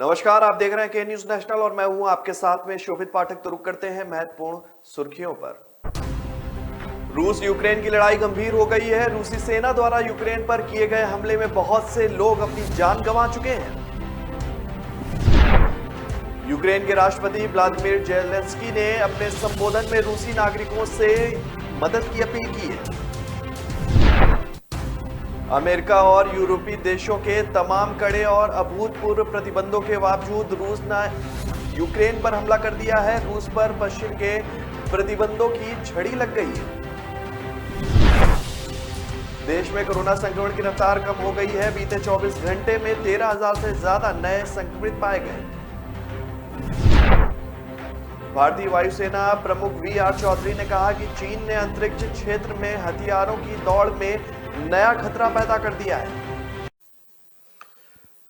नमस्कार, आप देख रहे हैं के न्यूज नेशनल और मैं हूं आपके साथ में शोभित पाठक। तो रुक करते हैं महत्वपूर्ण सुर्खियों पर। रूस यूक्रेन की लड़ाई गंभीर हो गई है। रूसी सेना द्वारा यूक्रेन पर किए गए हमले में बहुत से लोग अपनी जान गंवा चुके हैं। यूक्रेन के राष्ट्रपति व्लादिमीर जेलेंस्की ने अपने संबोधन में रूसी नागरिकों से मदद की अपील की है। अमेरिका और यूरोपीय देशों के तमाम कड़े और अभूतपूर्व प्रतिबंधों के बावजूद रूस ने यूक्रेन पर हमला कर दिया है। रूस पर पश्चिम के प्रतिबंधों की झड़ी लग गई है। देश में कोरोना संक्रमण की रफ्तार कम हो गई है। बीते 24 घंटे में 13,000 से ज्यादा नए संक्रमित पाए गए। भारतीय वायुसेना प्रमुख वी.आर. चौधरी ने कहा कि चीन ने अंतरिक्ष क्षेत्र में हथियारों की दौड़ में नया खतरा पैदा कर दिया है।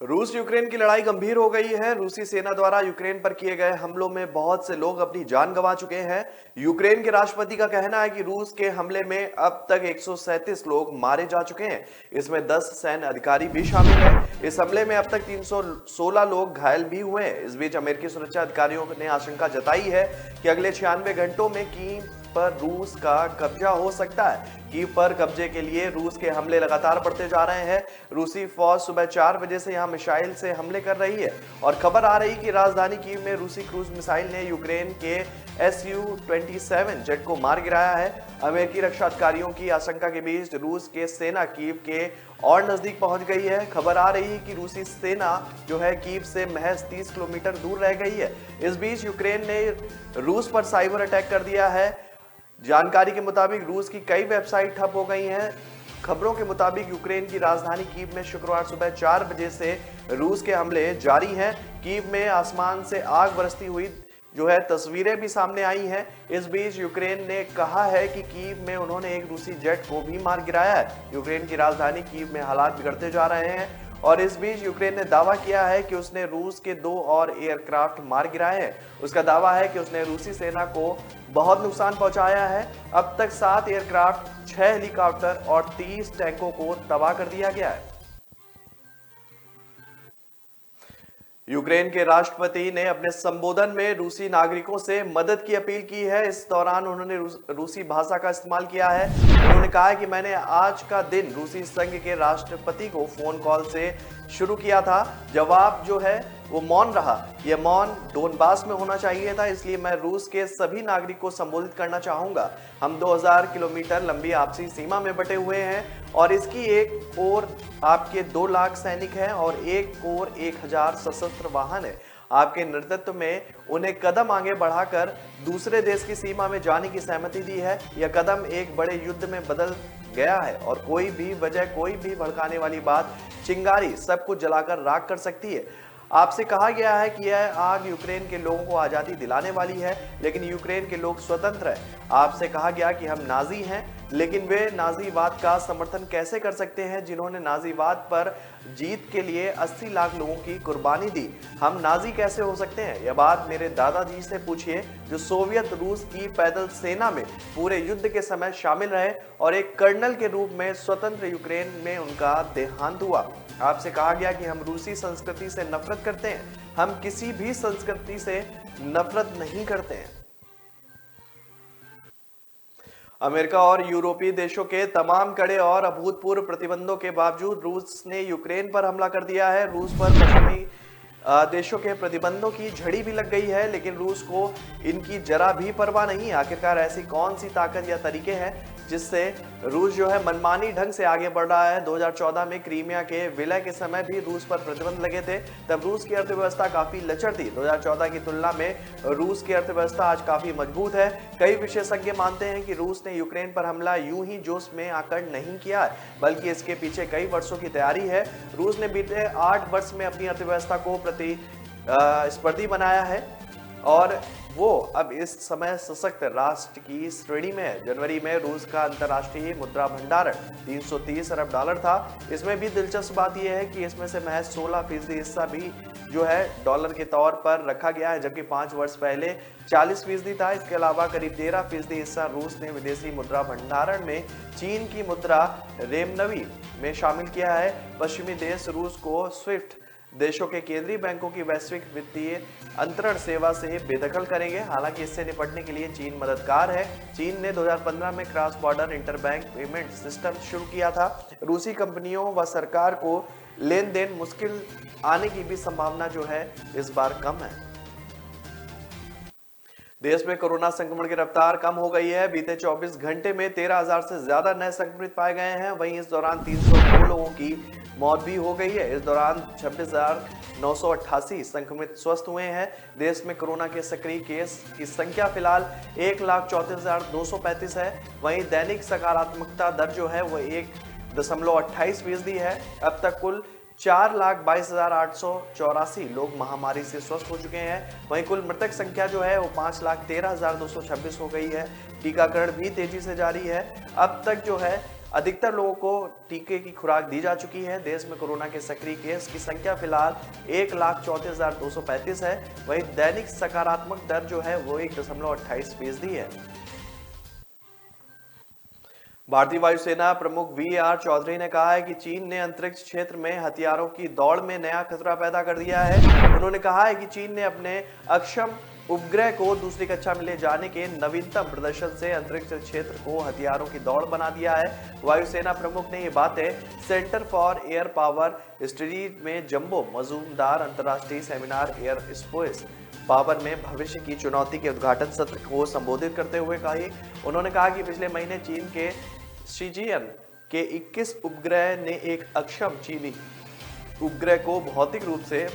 रूस यूक्रेन की लड़ाई गंभीर हो गई है। रूसी सेना द्वारा यूक्रेन पर किए गए हमलों में बहुत से लोग अपनी जान गंवा चुके हैं। यूक्रेन के राष्ट्रपति का कहना है कि रूस के हमले में अब तक 137 लोग मारे जा चुके हैं। इसमें 10 सैन्य अधिकारी भी शामिल हैं। इस हमले में अब तक 316 लोग घायल भी हुए हैं। इस बीच अमेरिकी सुरक्षा अधिकारियों ने आशंका जताई है कि अगले 96 घंटों में कीव पर रूस का कब्जा हो सकता है। कीव पर कब्जे के लिए रूस के हमले लगातार बढ़ते जा रहे हैं। रूसी फौज सुबह 4 बजे से यहां मिसाइल से हमले कर रही है और खबर आ रही कि राजधानी कीव में रूसी क्रूज मिसाइल ने यूक्रेन के Su-27 जेट को मार गिराया है। अमेरिकी रक्षा अधिकारियों की आशंका के बीच रूस के सेना कीव के और नजदीक पहुंच गई है। खबर आ रही है कि रूसी सेना जो है कीव से महज 30 किलोमीटर दूर रह गई है। इस बीच यूक्रेन ने रूस पर साइबर अटैक कर दिया है। जानकारी के मुताबिक रूस की कई वेबसाइट ठप हो गई हैं। खबरों के मुताबिक यूक्रेन की राजधानी कीव में शुक्रवार सुबह 4 बजे से रूस के हमले जारी हैं। कीव में आसमान से आग बरसती हुई जो है तस्वीरें भी सामने आई हैं। इस बीच यूक्रेन ने कहा है कि कीव में उन्होंने एक रूसी जेट को भी मार गिराया है। यूक्रेन की राजधानी कीव में हालात बिगड़ते जा रहे हैं और इस बीच यूक्रेन ने दावा किया है कि उसने रूस के 2 और एयरक्राफ्ट मार गिराए हैं। उसका दावा है कि उसने रूसी सेना को बहुत नुकसान पहुंचाया है। अब तक 7 एयरक्राफ्ट, 6 हेलीकॉप्टर और 30 टैंकों को तबाह कर दिया गया है। यूक्रेन के राष्ट्रपति ने अपने संबोधन में रूसी नागरिकों से मदद की अपील की है। इस दौरान उन्होंने रूसी भाषा का इस्तेमाल किया है। उन्होंने कहा कि मैंने आज का दिन रूसी संघ के राष्ट्रपति को फोन कॉल से शुरू किया था। जवाब जो है वो मौन रहा। यह मौन डोनबास में होना चाहिए था, इसलिए मैं रूस के सभी नागरिक को संबोधित करना चाहूंगा। हम 2000 किलोमीटर लंबी आपसी सीमा में बटे हुए हैं और इसकी एक ओर आपके 2 लाख सैनिक हैं और एक ओर 1000 सशस्त्र वाहन है। आपके नेतृत्व में उन्हें कदम आगे बढ़ाकर दूसरे देश की सीमा में जाने की सहमति दी है। यह कदम एक बड़े युद्ध में बदल गया है और कोई भी वजह, कोई भी भड़काने वाली बात, चिंगारी सब कुछ जलाकर राख कर सकती है। आपसे कहा गया है कि यह आग यूक्रेन के लोगों को आज़ादी दिलाने वाली है, लेकिन यूक्रेन के लोग स्वतंत्र हैं। आपसे कहा गया कि हम नाजी हैं, लेकिन वे नाजीवाद का समर्थन कैसे कर सकते हैं जिन्होंने नाजीवाद पर जीत के लिए 80 लाख लोगों की कुर्बानी दी। हम नाजी कैसे हो सकते हैं? यह बात मेरे दादाजी से पूछिए, जो सोवियत रूस की पैदल सेना में पूरे युद्ध के समय शामिल रहे और एक कर्नल के रूप में स्वतंत्र यूक्रेन में उनका देहांत हुआ। आपसे कहा गया कि हम रूसी संस्कृति से नफरत करते हैं। हम किसी भी संस्कृति से नफरत नहीं करते हैं। अमेरिका और यूरोपीय देशों के तमाम कड़े और अभूतपूर्व प्रतिबंधों के बावजूद रूस ने यूक्रेन पर हमला कर दिया है। रूस पर पश्चिमी देशों के प्रतिबंधों की झड़ी भी लग गई है, लेकिन रूस को इनकी जरा भी परवाह नहीं। आखिरकार ऐसी कौन सी ताकत या तरीके हैं जिससे रूस जो है मनमानी ढंग से आगे बढ़ रहा है। 2014 में क्रीमिया के विलय के समय भी रूस पर प्रतिबंध लगे थे। तब रूस की अर्थव्यवस्था काफी लचर थी। 2014 की तुलना में रूस की अर्थव्यवस्था आज काफी मजबूत है। कई विशेषज्ञ मानते हैं कि रूस ने यूक्रेन पर हमला यूं ही जोश में आकर नहीं किया है, बल्कि इसके पीछे कई वर्षों की तैयारी है। रूस ने बीते 8 वर्ष में अपनी अर्थव्यवस्था को प्रतिस्पर्धी बनाया है और वो अब इस समय सशक्त राष्ट्र की श्रेणी में है। जनवरी में रूस का अंतर्राष्ट्रीय मुद्रा भंडारण 330 अरब डॉलर था। इसमें भी दिलचस्प बात यह है कि इसमें से महज 16% हिस्सा भी जो है डॉलर के तौर पर रखा गया है, जबकि 5 वर्ष पहले 40% था। इसके अलावा करीब 13% हिस्सा रूस ने विदेशी मुद्रा भंडारण में चीन की मुद्रा रेमनवी में शामिल किया है। पश्चिमी देश रूस को स्विफ्ट देशों के केंद्रीय बैंकों की वैश्विक वित्तीय अंतरण सेवा से बेदखल करेंगे। हालांकि इससे निपटने के लिए चीन मददगार है। चीन ने 2015 में cross border interbank payment system शुरू किया था। रूसी कंपनियों व सरकार को लेन देन मुश्किल आने की भी संभावना जो है इस बार कम है। देश में कोरोना संक्रमण की रफ्तार कम हो गई है। बीते 24 घंटे में 13,000 से ज्यादा नए संक्रमित पाए गए हैं। वहीं इस दौरान 302 लोगों की मौत भी हो गई है। इस दौरान 26,988 संक्रमित स्वस्थ हुए हैं। देश में कोरोना के सक्रिय केस की संख्या फिलहाल 1,34,235 है। वहीं दैनिक सकारात्मकता दर जो है वो 1.28% है। अब तक कुल 4,22,884 लोग महामारी से स्वस्थ हो चुके हैं। वहीं कुल मृतक संख्या जो है वो 5,13,226 हो गई है। टीकाकरण भी तेजी से जारी है। अब तक जो है अधिकतर लोगों को टीके की खुराक दी जा चुकी है। देश में कोरोना के सक्रिय केस की संख्या फिलहाल 1,34,235 है। वहीं दैनिक सकारात्मक दर जो है वो 1.28% है। भारतीय वायुसेना प्रमुख वी.आर. चौधरी ने कहा है कि चीन ने अंतरिक्ष क्षेत्र में हथियारों की दौड़ में नया खतरा पैदा कर दिया है। उन्होंने कहा है कि चीन ने अपने अक्षम उपग्रह को दूसरी कक्षा में ले जाने के नवीनतम प्रदर्शन से अंतरिक्ष क्षेत्र को हथियारों की दौड़ बना दिया है। वायुसेना प्रमुख ने ये बातें centre for air power studies में जंबो मजूमदार अंतर्राष्ट्रीय सेमिनार एयर स्पेस पावर में भविष्य की चुनौती के उद्घाटन सत्र को संबोधित करते हुए कही। उन्होंने कहा कि पिछले महीने चीन के शिजियन के 21 उपग्रह ने एक अक्षम चीनी उपग्रह को भौतिक रूप से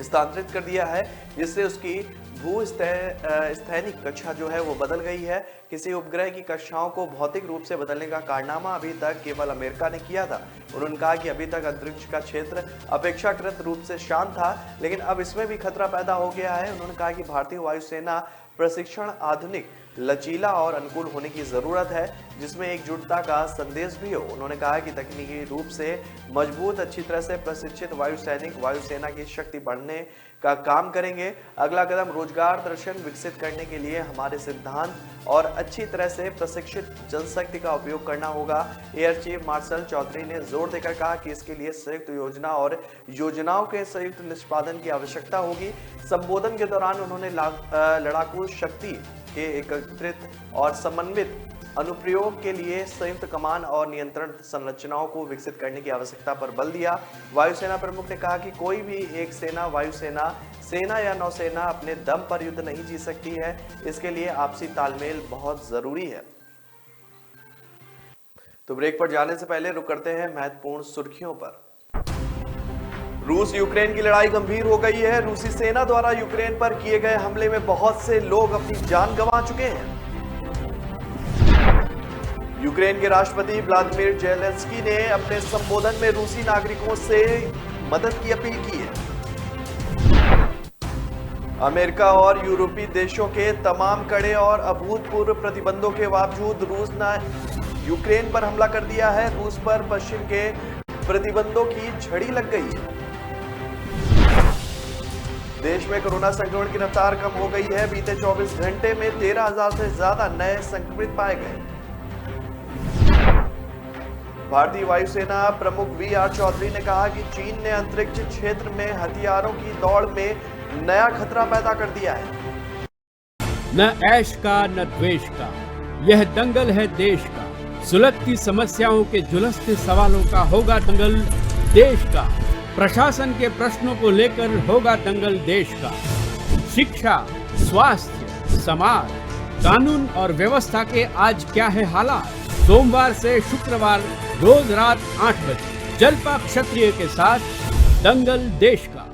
स्थानांतरित कर दिया है, जिससे उसकी भू-स्थैनिक कक्षा जो है वो बदल गई है। किसी उपग्रह की कक्षाओं को भौतिक रूप से बदलने का कारनामा अभी तक केवल अमेरिका ने किया था। उन्होंने कहा कि अभी तक अंतरिक्ष का क्षेत्र अपेक्षाकृत रूप से शांत था, लेकिन अब इसमें भी खतरा पैदा हो गया है। उन्होंने कहा कि भारतीय वायुसेना प्रशिक्षण आधुनिक, लचीला और अनुकूल होने की जरूरत है, जिसमें एकजुटता का संदेश भी हो। उन्होंने कहा कि तकनीकी रूप से मजबूत, अच्छी तरह से प्रशिक्षित वायु सैनिक वायुसेना की शक्ति बढ़ने का काम करेंगे। अगला कदम रोजगार दर्शन विकसित करने के लिए हमारे सिद्धांत और अच्छी तरह से प्रशिक्षित जनशक्ति का उपयोग करना होगा। एयर चीफ मार्शल चौधरी ने जोर देकर कहा कि इसके लिए संयुक्त योजना और योजनाओं के संयुक्त निष्पादन की आवश्यकता होगी। संबोधन के दौरान उन्होंने लड़ाकू शक्ति के एकत्रित और समन्वित अनुप्रयोग के लिए संयुक्त कमान और नियंत्रण संरचनाओं को विकसित करने की आवश्यकता पर बल दिया। वायुसेना प्रमुख ने कहा कि कोई भी एक सेना, वायुसेना, सेना या नौसेना अपने दम पर युद्ध नहीं जीत सकती है। इसके लिए आपसी तालमेल बहुत जरूरी है। तो ब्रेक पर जाने से पहले रुक करते हैं महत्वपूर्ण सुर्खियों पर। रूस यूक्रेन की लड़ाई गंभीर हो गई है। रूसी सेना द्वारा यूक्रेन पर किए गए हमले में बहुत से लोग अपनी जान गंवा चुके हैं। यूक्रेन के राष्ट्रपति व्लादिमीर जेलेंस्की ने अपने संबोधन में रूसी नागरिकों से मदद की अपील की है। अमेरिका और यूरोपीय देशों के तमाम कड़े और अभूतपूर्व प्रतिबंधों के बावजूद रूस ने यूक्रेन पर हमला कर दिया है। रूस पर पश्चिम के प्रतिबंधों की झड़ी लग गई है। देश में कोरोना संक्रमण की रफ्तार कम हो गई है। बीते 24 घंटे में 13,000 से ज्यादा नए संक्रमित पाए गए। भारतीय वायुसेना प्रमुख वी.आर. चौधरी ने कहा कि चीन ने अंतरिक्ष क्षेत्र में हथियारों की दौड़ में नया खतरा पैदा कर दिया है। न ऐश का न द्वेष का, यह दंगल है देश का। सुलगती समस्याओं के झुलसते सवालों का होगा दंगल देश का। प्रशासन के प्रश्नों को लेकर होगा दंगल देश का। शिक्षा, स्वास्थ्य, समाज, कानून और व्यवस्था के आज क्या है हालात। सोमवार से शुक्रवार रोज रात 8 बजे जलपा क्षत्रिय के साथ दंगल देश का।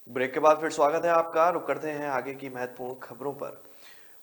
ब्रेक के बाद फिर स्वागत है आपका। रुक करते हैं आगे की महत्वपूर्ण खबरों पर।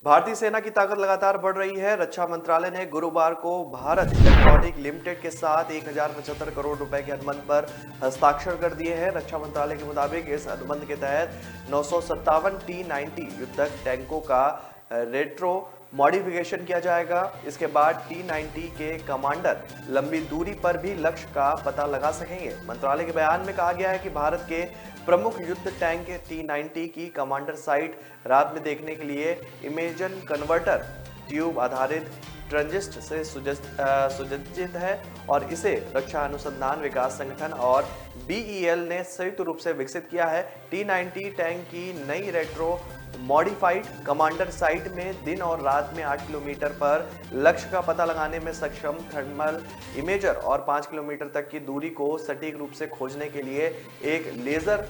भारतीय सेना की ताकत लगातार बढ़ रही है। रक्षा मंत्रालय ने गुरुवार को भारत इलेक्ट्रॉनिक लिमिटेड के साथ 1,075 करोड़ रुपए के अनुबंध पर हस्ताक्षर कर दिए हैं। रक्षा मंत्रालय के मुताबिक इस अनुबंध के तहत 957 T-90 युद्धक टैंकों का रेट्रो मॉडिफिकेशन किया जाएगा। इसके बाद T-90 के कमांडर लंबी दूरी पर भी लक्ष्य का पता लगा सकेंगे। मंत्रालय के बयान में कहा गया है कि भारत के प्रमुख युद्ध टैंक T-90 की कमांडर साइट रात में देखने के लिए इमेजन कन्वर्टर ट्यूब आधारित ट्रांजिस्ट से सुसज्जित है और इसे रक्षा अनुसंधान विकास संगठन और BEL ने संयुक्त रूप से विकसित किया है। T-90 टैंक की नई रेट्रो मॉडिफाइड कमांडर साइट में दिन और रात में 8 किलोमीटर पर लक्ष्य का पता लगाने में सक्षम थर्मल इमेजर और 5 किलोमीटर तक की दूरी को सटीक रूप से खोजने के लिए एक लेजर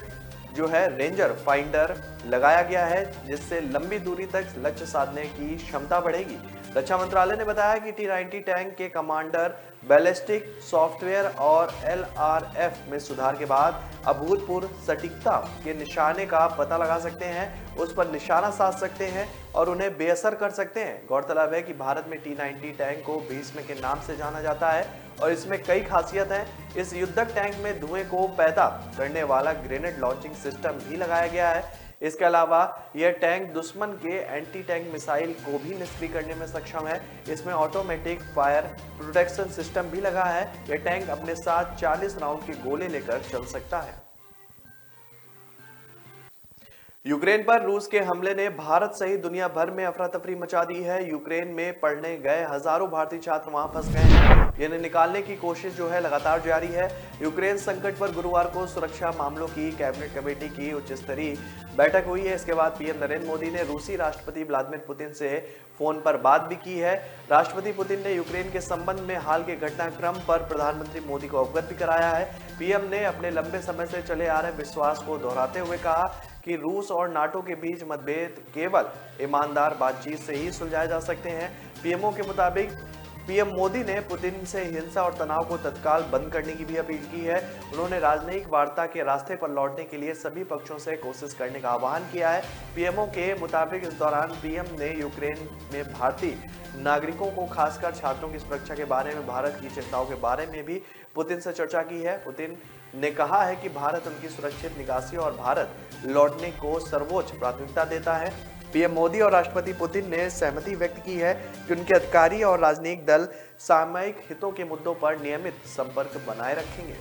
जो है रेंजर फाइंडर लगाया गया है, जिससे लंबी दूरी तक लक्ष्य साधने की क्षमता बढ़ेगी। रक्षा मंत्रालय ने बताया कि T-90 टैंक के कमांडर बैलिस्टिक सॉफ्टवेयर और LRF में सुधार के बाद अभूतपूर्व सटीकता के निशाने का पता लगा सकते हैं, उस पर निशाना साध सकते हैं और उन्हें बेअसर कर सकते हैं। गौरतलब है कि भारत में T-90 टैंक को भीष्म के नाम से जाना जाता है और इसमें कई खासियत हैं। इस युद्धक टैंक में धुएं को पैदा करने वाला ग्रेनेड लॉन्चिंग सिस्टम भी लगाया गया है। इसके अलावा यह टैंक दुश्मन के एंटी टैंक मिसाइल को भी निष्क्रिय करने में सक्षम है। इसमें ऑटोमेटिक फायर प्रोटेक्शन सिस्टम भी लगा है। यह टैंक अपने साथ 40 राउंड के गोले लेकर चल सकता है। यूक्रेन पर रूस के हमले ने भारत सहित दुनिया भर में अफरा तफरी मचा दी है। यूक्रेन में पढ़ने गए हजारों भारतीय छात्र वहां फंस गए हैं। इन्हें निकालने की कोशिश जो है लगातार जारी है। यूक्रेन संकट पर गुरुवार को सुरक्षा मामलों की कैबिनेट कमेटी की उच्च स्तरीय बैठक हुई है। इसके बाद पीएम नरेंद्र मोदी ने रूसी राष्ट्रपति व्लादिमीर पुतिन से फोन पर बात भी की है। राष्ट्रपति पुतिन ने यूक्रेन के संबंध में हाल के घटनाक्रम पर प्रधानमंत्री मोदी को अवगत भी कराया है। पीएम ने अपने लंबे समय से चले आ रहे विश्वास को दोहराते हुए कहा कि रूस और नाटो के बीच मतभेद केवल ईमानदार बातचीत से ही सुलझाए जा सकते हैं। पीएमओ के मुताबिक पीएम मोदी ने पुतिन से हिंसा और तनाव को तत्काल बंद करने की भी अपील की है। उन्होंने राजनयिक वार्ता के रास्ते पर लौटने के लिए सभी पक्षों से कोशिश करने का आह्वान किया है। पीएमओ के मुताबिक इस दौरान पीएम ने यूक्रेन में भारतीय नागरिकों को खासकर छात्रों की सुरक्षा के बारे में भारत की चिंताओं के बारे में भी पुतिन से चर्चा की है। पुतिन ने कहा है कि भारत उनकी सुरक्षित निकासी और भारत लौटने को सर्वोच्च प्राथमिकता देता है। पीएम मोदी और राष्ट्रपति पुतिन ने सहमति व्यक्त की है कि उनके अधिकारी और राजनीतिक दल सामयिक हितों के मुद्दों पर नियमित संपर्क बनाए रखेंगे।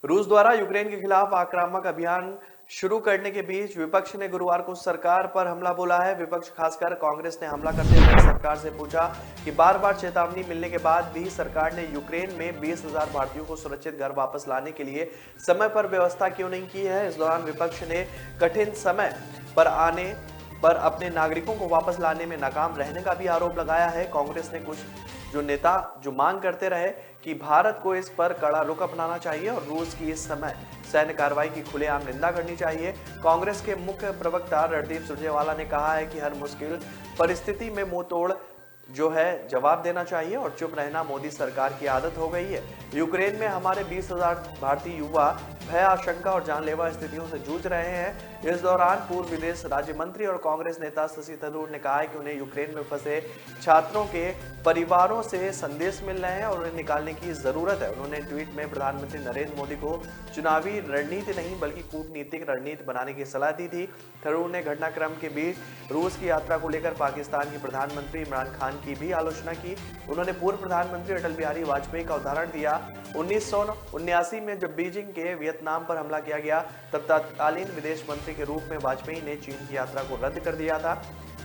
रूस द्वारा यूक्रेन के खिलाफ आक्रामक अभियान शुरू करने के बीच विपक्ष ने गुरुवार को सरकार पर हमला बोला है। विपक्ष खासकर कांग्रेस ने हमला करते हुए सरकार से पूछा कि बार-बार चेतावनी मिलने के बाद भी सरकार ने यूक्रेन में 20,000 भारतीयों को सुरक्षित घर वापस लाने के लिए समय पर व्यवस्था क्यों नहीं की है। इस दौरान विपक्ष ने कठिन समय पर आने पर अपने नागरिकों को वापस लाने में नाकाम रहने का भी आरोप लगाया है। कांग्रेस ने कुछ नेता मांग करते रहे कि भारत को इस पर कड़ा रुख अपनाना चाहिए और रूस की इस समय सैन्य कार्रवाई की खुलेआम निंदा करनी चाहिए। कांग्रेस के मुख्य प्रवक्ता रणदीप सुरजेवाला ने कहा है कि हर मुश्किल परिस्थिति में मुंह तोड़ जवाब देना चाहिए और चुप रहना मोदी सरकार की आदत हो गई है। यूक्रेन में हमारे 20,000 भारतीय युवा भय, आशंका और जानलेवा स्थितियों से जूझ रहे हैं। इस दौरान पूर्व विदेश राज्य मंत्री और कांग्रेस नेता शशि थरूर ने कहा है कि उन्हें यूक्रेन में फंसे छात्रों के परिवारों से संदेश मिल रहे हैं और उन्हें निकालने की जरूरत है। उन्होंने ट्वीट में प्रधानमंत्री नरेंद्र मोदी को चुनावी रणनीति नहीं बल्कि कूटनीतिक रणनीति बनाने की सलाह दी थी। थरूर ने घटनाक्रम के बीच रूस की यात्रा को लेकर पाकिस्तान के प्रधानमंत्री इमरान खान की भी आलोचना की। उन्होंने पूर्व प्रधानमंत्री अटल बिहारी वाजपेयी का उदाहरण दिया। 1979 में जब बीजिंग के वियतनाम पर हमला किया गया तब तत्कालीन विदेश मंत्री के रूप में वाजपेयी ने चीन की यात्रा को रद्द कर दिया था।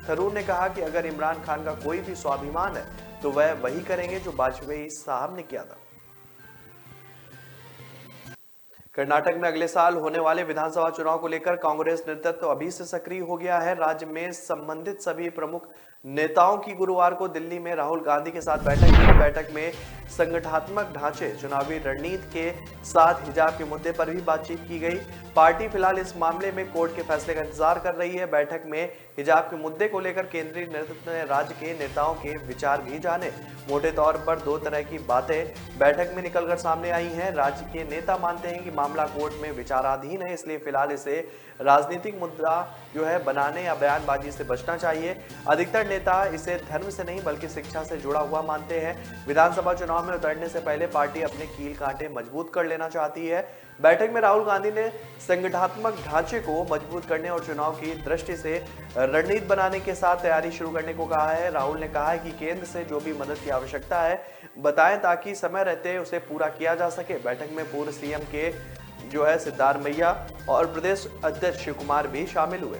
थरूर ने कहा कि अगर इमरान खान का कोई भी स्वाभिमान है तो वह वही करेंगे जो वाजपेयी साहब ने किया था। कर्नाटक में अगले साल होने वाले विधानसभा चुनाव को लेकर कांग्रेस नेतृत्व अभी से सक्रिय हो गया है। राज्य में संबंधित सभी प्रमुख नेताओं की गुरुवार को दिल्ली में राहुल गांधी के साथ बैठक हुई। बैठक में संगठनात्मक ढांचे, चुनावी रणनीति के साथ हिजाब के मुद्दे पर भी बातचीत की गई। पार्टी फिलहाल इस मामले में कोर्ट के फैसले का इंतजार कर रही है। बैठक में हिजाब के मुद्दे को लेकर केंद्रीय नेतृत्व ने राज्य के नेताओं के विचार भी जाने। मोटे तौर पर दो तरह की बातें बैठक में निकलकर सामने आई हैं। राज्य के नेता मानते हैं कि मामला कोर्ट में विचाराधीन है, इसलिए फिलहाल इसे राजनीतिक मुद्दा बनाने या बयानबाजी से बचना चाहिए। अधिकतर नेता इसे धर्म से नहीं बल्कि शिक्षा से जुड़ा हुआ मानते हैं। विधानसभा चुनाव में उतरने से पहले पार्टी अपने कील कांटे मजबूत कर लेना चाहती है। बैठक में राहुल गांधी ने संगठनात्मक ढांचे को मजबूत करने और चुनाव की दृष्टि से रणनीति बनाने के साथ तैयारी शुरू करने को कहा है। राहुल ने कहा है कि केंद्र से जो भी मदद की आवश्यकता है बताएं ताकि समय रहते उसे पूरा किया जा सके। बैठक में पूर्व सीएम के सिद्धार्थ मैया और प्रदेश अध्यक्ष शिव कुमार भी शामिल हुए।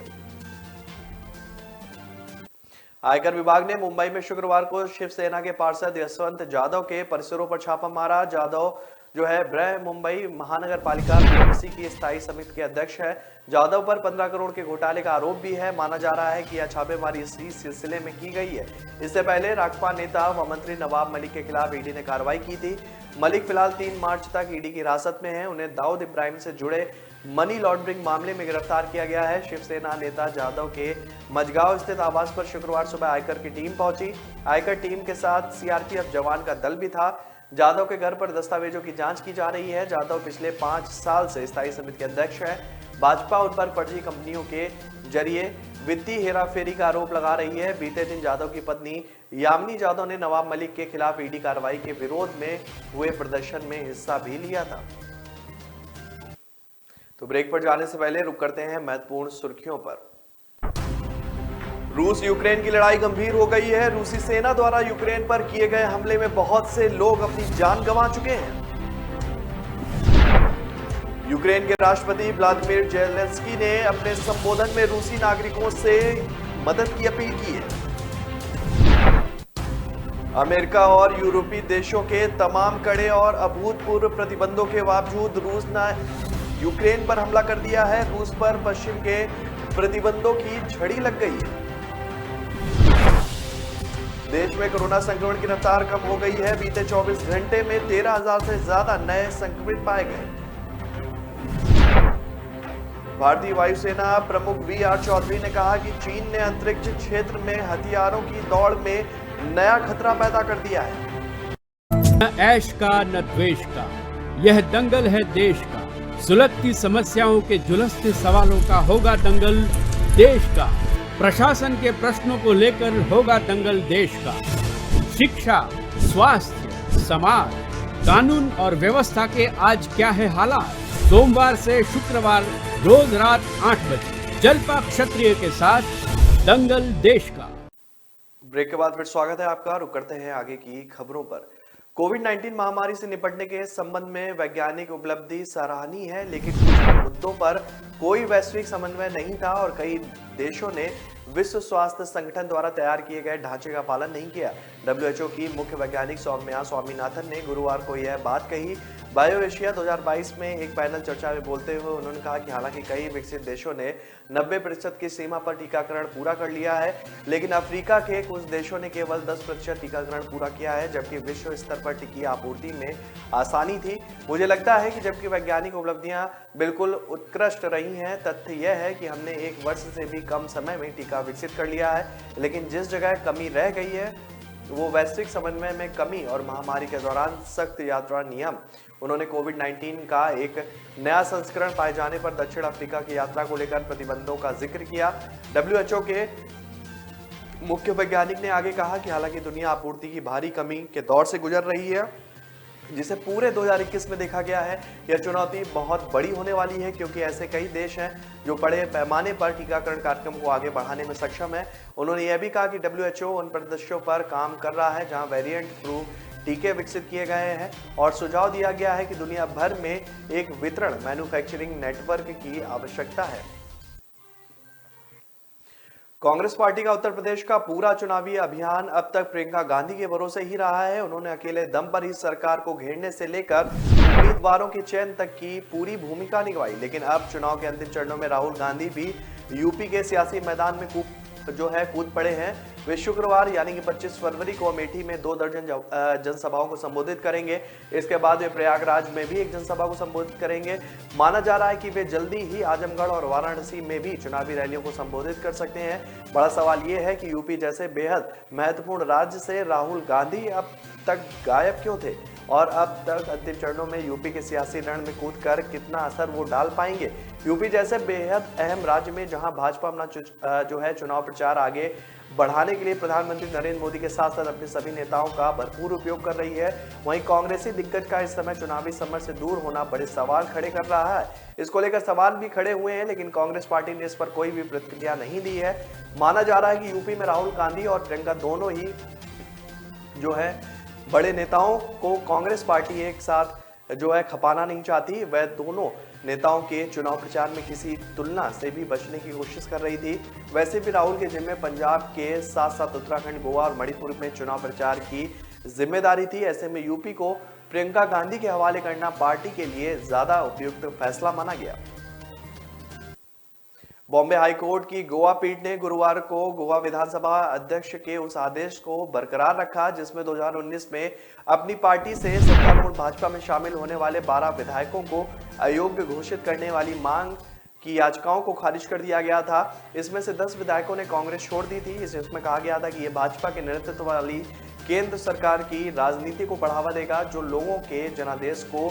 आयकर विभाग ने मुंबई में शुक्रवार को शिवसेना के पार्षद यशवंत जाधव के परिसरों पर छापा मारा। जाधव ब्रह मुंबई महानगर पालिका बीएमसी की स्थायी समिति के अध्यक्ष है। जाधव पर 15 करोड़ के घोटाले का आरोप भी है। माना जा रहा है कि यह छापेमारी इसी सिलसिले में की गई है। इससे पहले राकपा नेता व मंत्री नवाब मलिक के खिलाफ ईडी ने कार्रवाई की थी। मलिक फिलहाल 3 मार्च तक ईडी की हिरासत में है। उन्हें दाऊद इब्राहिम से जुड़े मनी लॉन्ड्रिंग मामले में गिरफ्तार किया गया है। शिवसेना नेता जाधव के मझगांव स्थित आवास पर शुक्रवार सुबह आयकर की टीम पहुंची। आयकर टीम के साथ सीआरपीएफ जवान का दल भी था। जाधव के घर पर दस्तावेजों की जांच की जा रही है। जाधव पिछले 5 साल से स्थायी समिति के अध्यक्ष हैं। भाजपा उन पर फर्जी कंपनियों के जरिए वित्तीय हेराफेरी का आरोप लगा रही है। बीते दिन जाधव की पत्नी यामिनी जाधव ने नवाब मलिक के खिलाफ ईडी कार्रवाई के विरोध में हुए प्रदर्शन में हिस्सा भी लिया था। तो ब्रेक पर जाने से पहले रुक करते हैं महत्वपूर्ण सुर्खियों पर। रूस यूक्रेन की लड़ाई गंभीर हो गई है। रूसी सेना द्वारा यूक्रेन पर किए गए हमले में बहुत से लोग अपनी जान गंवा चुके हैं। यूक्रेन के राष्ट्रपति व्लादिमीर जेलेंस्की ने अपने संबोधन में रूसी नागरिकों से मदद की अपील की है। अमेरिका और यूरोपीय देशों के तमाम कड़े और अभूतपूर्व प्रतिबंधों के बावजूद रूस ने यूक्रेन पर हमला कर दिया है। रूस पर पश्चिम के प्रतिबंधों की झड़ी लग गई है। देश में कोरोना संक्रमण की रफ्तार कम हो गई है। बीते 24 घंटे में 13,000 से ज्यादा नए संक्रमित पाए गए। भारतीय वायुसेना प्रमुख वी.आर. चौधरी ने कहा कि चीन ने अंतरिक्ष क्षेत्र में हथियारों की दौड़ में नया खतरा पैदा कर दिया है। न ऐश का न द्वेष का, यह दंगल है देश का। सुलगती समस्याओं के जुलसते सवालों का होगा दंगल देश का। प्रशासन के प्रश्नों को लेकर होगा दंगल देश का। शिक्षा, स्वास्थ्य, समाज, कानून और व्यवस्था के आज क्या है हालात। सोमवार से शुक्रवार रोज रात 8 बजे जलपा क्षत्रिय के साथ दंगल देश का। ब्रेक के बाद फिर स्वागत है आपका। रुक करते हैं आगे की खबरों पर। कोविड-19 महामारी से निपटने के संबंध में वैज्ञानिक उपलब्धि सराहनीय है, लेकिन कुछ मुद्दों पर कोई वैश्विक समन्वय नहीं था और कई देशों ने विश्व स्वास्थ्य संगठन द्वारा तैयार किए गए ढांचे का पालन नहीं किया। WHO की मुख्य वैज्ञानिक सौम्या स्वामीनाथन ने गुरुवार को यह बात कही। बायो एशिया 2022 में एक पैनल चर्चा में बोलते हुए उन्होंने कहा कि हालांकि कई विकसित देशों ने 90% की सीमा पर टीकाकरण पूरा कर लिया है, लेकिन अफ्रीका के कुछ देशों ने केवल 10% टीकाकरण पूरा किया है, जबकि विश्व स्तर पर टीकी आपूर्ति में आसानी थी। मुझे लगता है कि जबकि वैज्ञानिक उपलब्धियां बिल्कुल उत्कृष्ट रही हैं, तथ्य यह है कि हमने 1 वर्ष से भी कम समय में टीका विकसित कर लिया है, लेकिन जिस जगह कमी रह गई है वो वैश्विक समन्वय में कमी और महामारी के दौरान सख्त यात्रा नियम। उन्होंने कोविड-19 का एक नया संस्करण पाए जाने पर दक्षिण अफ्रीका की यात्रा को लेकर प्रतिबंधों का जिक्र किया। WHO के मुख्य वैज्ञानिक ने आगे कहा कि हालांकि दुनिया आपूर्ति की भारी कमी के दौर से गुजर रही है, जिसे पूरे 2021 में देखा गया है, यह चुनौती बहुत बड़ी होने वाली है, क्योंकि ऐसे कई देश हैं जो बड़े पैमाने पर टीकाकरण कार्यक्रम को आगे बढ़ाने में सक्षम है। उन्होंने यह भी कहा कि WHO उन परिदृश्यों पर काम कर रहा है जहां वेरिएंट प्रूफ टीके विकसित किए गए हैं और सुझाव दिया गया है कि दुनिया भर में एक वितरण मैन्युफैक्चरिंग नेटवर्क की आवश्यकता है। कांग्रेस पार्टी का उत्तर प्रदेश का पूरा चुनावी अभियान अब तक प्रियंका गांधी के भरोसे ही रहा है। उन्होंने अकेले दम पर ही सरकार को घेरने से लेकर उम्मीदवारों के चयन तक की पूरी भूमिका निभाई, लेकिन अब चुनाव के अंतिम चरणों में राहुल गांधी भी यूपी के सियासी मैदान में कूद पड़े हैं। वे शुक्रवार यानी कि 25 फरवरी को अमेठी में 2 दर्जन जनसभाओं को संबोधित करेंगे। इसके बाद वे प्रयागराज में भी एक जनसभा को संबोधित करेंगे। माना जा रहा है कि वे जल्दी ही आजमगढ़ और वाराणसी में भी चुनावी रैलियों को संबोधित कर सकते हैं। बड़ा सवाल यह है कि यूपी जैसे बेहद महत्वपूर्ण राज्य से राहुल गांधी अब तक गायब क्यों थे और अब तक अंतिम चरणों में यूपी के सियासी रण में कूदकर कितना असर वो डाल पाएंगे। यूपी जैसे बेहद अहम राज्य में जहां भाजपा अपना जो है चुनाव प्रचार आगे बढ़ाने के लिए प्रधानमंत्री नरेंद्र मोदी के साथ साथ अपने सभी नेताओं का भरपूर उपयोग कर रही है, वहीं कांग्रेसी दिग्गज का इस समय चुनावी समर से दूर होना बड़े सवाल खड़े कर रहा है। इसको लेकर सवाल भी खड़े हुए हैं, लेकिन कांग्रेस पार्टी ने इस पर कोई भी प्रतिक्रिया नहीं दी है। माना जा रहा है कि यूपी में राहुल गांधी और प्रियंका दोनों ही जो है बड़े नेताओं को कांग्रेस पार्टी एक साथ जो है खपाना नहीं चाहती। वह दोनों नेताओं के चुनाव प्रचार में किसी तुलना से भी बचने की कोशिश कर रही थी। वैसे भी राहुल के जिम्मे पंजाब के साथ साथ उत्तराखंड, गोवा और मणिपुर में चुनाव प्रचार की जिम्मेदारी थी। ऐसे में यूपी को प्रियंका गांधी के हवाले करना पार्टी के लिए ज्यादा उपयुक्त फैसला माना गया। बॉम्बे हाईकोर्ट की गोवा पीठ ने गुरुवार को गोवा विधानसभा अध्यक्ष के उस आदेश को बरकरार रखा जिसमें 2019 में अपनी पार्टी से सत्तारूढ़ भाजपा में शामिल होने वाले 12 विधायकों को अयोग्य घोषित करने वाली मांग की याचिकाओं को खारिज कर दिया गया था। इसमें से 10 विधायकों ने कांग्रेस छोड़ दी थी। इसमें कहा गया था कि यह भाजपा के नेतृत्व वाली केंद्र सरकार की राजनीति को बढ़ावा देगा, जो लोगों के जनादेश को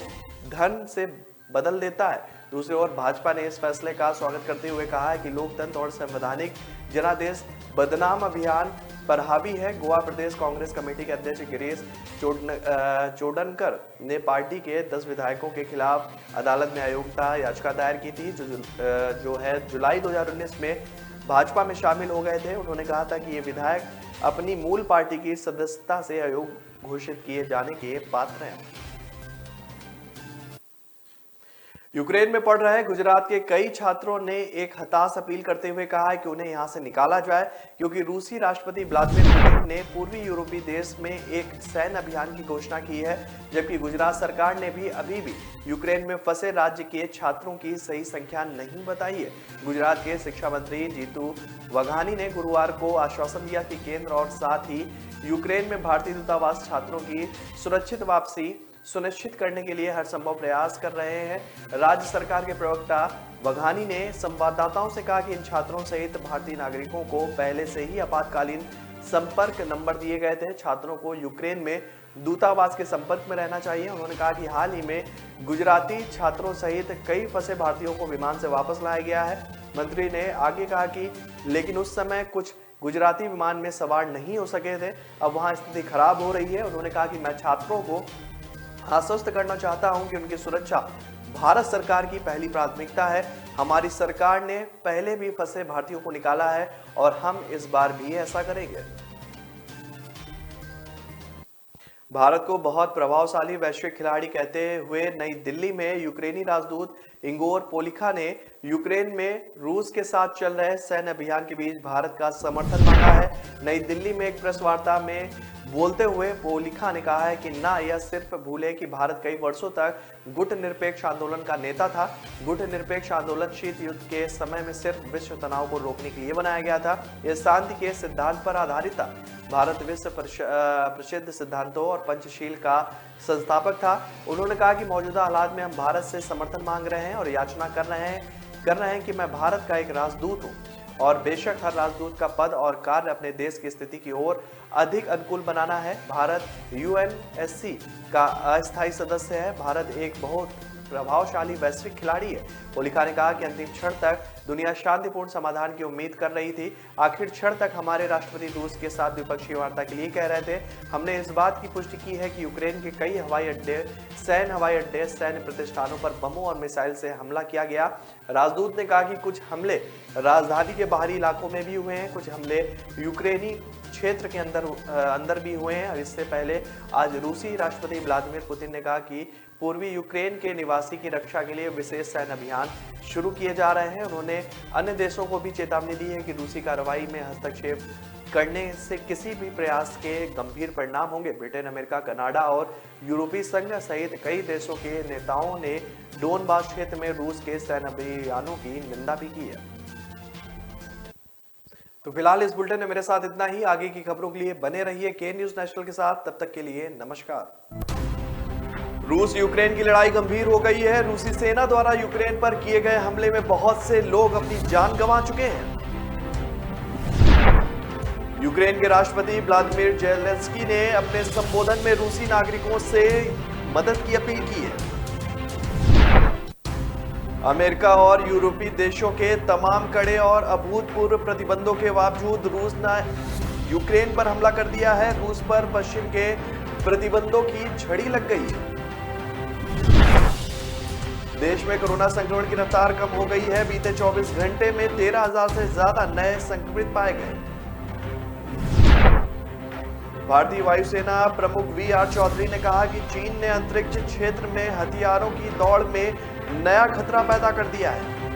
धन से बदल देता है। दूसरी ओर भाजपा ने इस फैसले का स्वागत करते हुए कहा है कि लोकतंत्र और संवैधानिक जनादेश बदनाम अभियान पर हावी है। गोवा प्रदेश कांग्रेस कमेटी के अध्यक्ष गिरीश चोडनकर ने पार्टी के 10 विधायकों के खिलाफ अदालत में अयोग्यता याचिका दायर की थी, जो है जुलाई 2019 में भाजपा में शामिल हो गए थे। उन्होंने कहा था कि ये विधायक अपनी मूल पार्टी की सदस्यता से अयोग्य घोषित किए जाने के पात्र हैं। यूक्रेन में पढ़ रहे गुजरात के कई छात्रों ने एक हताश अपील करते हुए कहा है कि उन्हें यहां से निकाला जाए, क्योंकि रूसी राष्ट्रपति व्लादिमीर पुतिन ने पूर्वी यूरोपीय देश में एक सैन्य अभियान की घोषणा की है, जबकि गुजरात सरकार ने भी अभी भी यूक्रेन में फंसे राज्य के छात्रों की सही संख्या नहीं बताई है। गुजरात के शिक्षा मंत्री जीतू वघानी ने गुरुवार को आश्वासन दिया कि केंद्र और साथ ही यूक्रेन में भारतीय दूतावास छात्रों की सुरक्षित वापसी सुनिश्चित करने के लिए हर संभव प्रयास कर रहे हैं। राज्य सरकार के प्रवक्ता वघानी ने संवाददाताओं से कहा कि इन छात्रों सहित भारतीय नागरिकों को पहले से ही आपातकालीन संपर्क नंबर दिए गए थे। छात्रों को यूक्रेन में दूतावास के संपर्क में रहना चाहिए। उन्होंने कहा कि हाल ही में गुजराती छात्रों सहित कई फंसे भारतीयों को विमान से वापस लाया गया है। मंत्री ने आगे कहा कि लेकिन उस समय कुछ गुजराती विमान में सवार नहीं हो सके थे, अब वहां स्थिति खराब हो रही है। उन्होंने कहा कि मैं छात्रों को आश्वस्त करना चाहता हूं कि उनकी सुरक्षा भारत सरकार की पहली प्राथमिकता है। हमारी सरकार ने पहले भी फंसे भारतीयों को निकाला है और हम इस बार भी ऐसा करेंगे। भारत को बहुत प्रभावशाली वैश्विक खिलाड़ी कहते हुए नई दिल्ली में यूक्रेनी राजदूत इंगोर पोलिखा ने यूक्रेन में रूस के साथ चल रहे सैन्य अभियान के बीच भारत का समर्थन मांगा है। नई दिल्ली में एक प्रेस वार्ता में बोलते हुए पोलिखा ने कहा है कि ना यह सिर्फ भूले कि भारत कई वर्षों तक गुट निरपेक्ष आंदोलन का नेता था। गुट निरपेक्ष आंदोलन शीत युद्ध के समय में सिर्फ विश्व तनाव को रोकने के लिए बनाया गया था। यह शांति के सिद्धांत पर आधारित था। भारत विश्व प्रसिद्ध सिद्धांतों और पंचशील का संस्थापक था। उन्होंने कहा कि मौजूदा हालात में हम भारत से समर्थन मांग रहे हैं और याचना कर रहे हैं कि मैं भारत का एक राजदूत हूं और बेशक हर राजदूत का पद और कार्य अपने देश की स्थिति की ओर अधिक अनुकूल बनाना है। भारत यूएनएससी का अस्थायी सदस्य है। भारत एक बहुत प्रभावशाली वैश्विक खिलाड़ी है। पोलिखा ने कहा कि अंतिम क्षण तक दुनिया शांतिपूर्ण समाधान की उम्मीद कर रही थी। आखिर क्षण तक हमारे राष्ट्रपति रूस के साथ द्विपक्षीय वार्ता के लिए कह रहे थे। हमने इस बात की पुष्टि की है कि यूक्रेन के कई हवाई अड्डे, सैन्य प्रतिष्ठानों पर बमों और मिसाइल से हमला किया गया। राजदूत ने कहा कि कुछ हमले राजधानी के बाहरी इलाकों में भी हुए हैं, कुछ हमले यूक्रेनी क्षेत्र के अंदर भी हुए हैं। और इससे पहले आज रूसी राष्ट्रपति व्लादिमीर पुतिन ने कहा कि पूर्वी यूक्रेन के निवासी की रक्षा के लिए विशेष सैन्य अभियान शुरू किए जा रहे हैं। उन्होंने अन्य देशों को भी चेतावनी दी है कि रूसी कार्रवाई में हस्तक्षेप करने से किसी भी प्रयास के गंभीर परिणाम होंगे। ब्रिटेन, अमेरिका, कनाडा और यूरोपीय संघ सहित कई देशों के नेताओं ने डोनबास क्षेत्र में रूस के सैन्य अभियानों की निंदा भी की है। तो फिलहाल इस बुलेटिन में मेरे साथ इतना ही। आगे की खबरों के लिए बने रहिए के न्यूज नेशनल के साथ। तब तक के लिए नमस्कार। रूस यूक्रेन की लड़ाई गंभीर हो गई है। रूसी सेना द्वारा यूक्रेन पर किए गए हमले में बहुत से लोग अपनी जान गंवा चुके हैं। यूक्रेन के राष्ट्रपति व्लादिमीर जेलेंस्की ने अपने संबोधन में रूसी नागरिकों से मदद की अपील की है। अमेरिका और यूरोपीय देशों के तमाम कड़े और अभूतपूर्व प्रतिबंधों के बावजूद रूस ने यूक्रेन पर हमला कर दिया है। रूस पर पश्चिम के प्रतिबंधों की झड़ी लग गई है। देश में कोरोना संक्रमण की रफ्तार कम हो गई है। बीते 24 घंटे में 13,000 से ज्यादा नए संक्रमित पाए गए। भारतीय वायुसेना प्रमुख वी.आर. चौधरी ने कहा कि चीन ने अंतरिक्ष क्षेत्र में हथियारों की दौड़ में नया खतरा पैदा कर दिया है।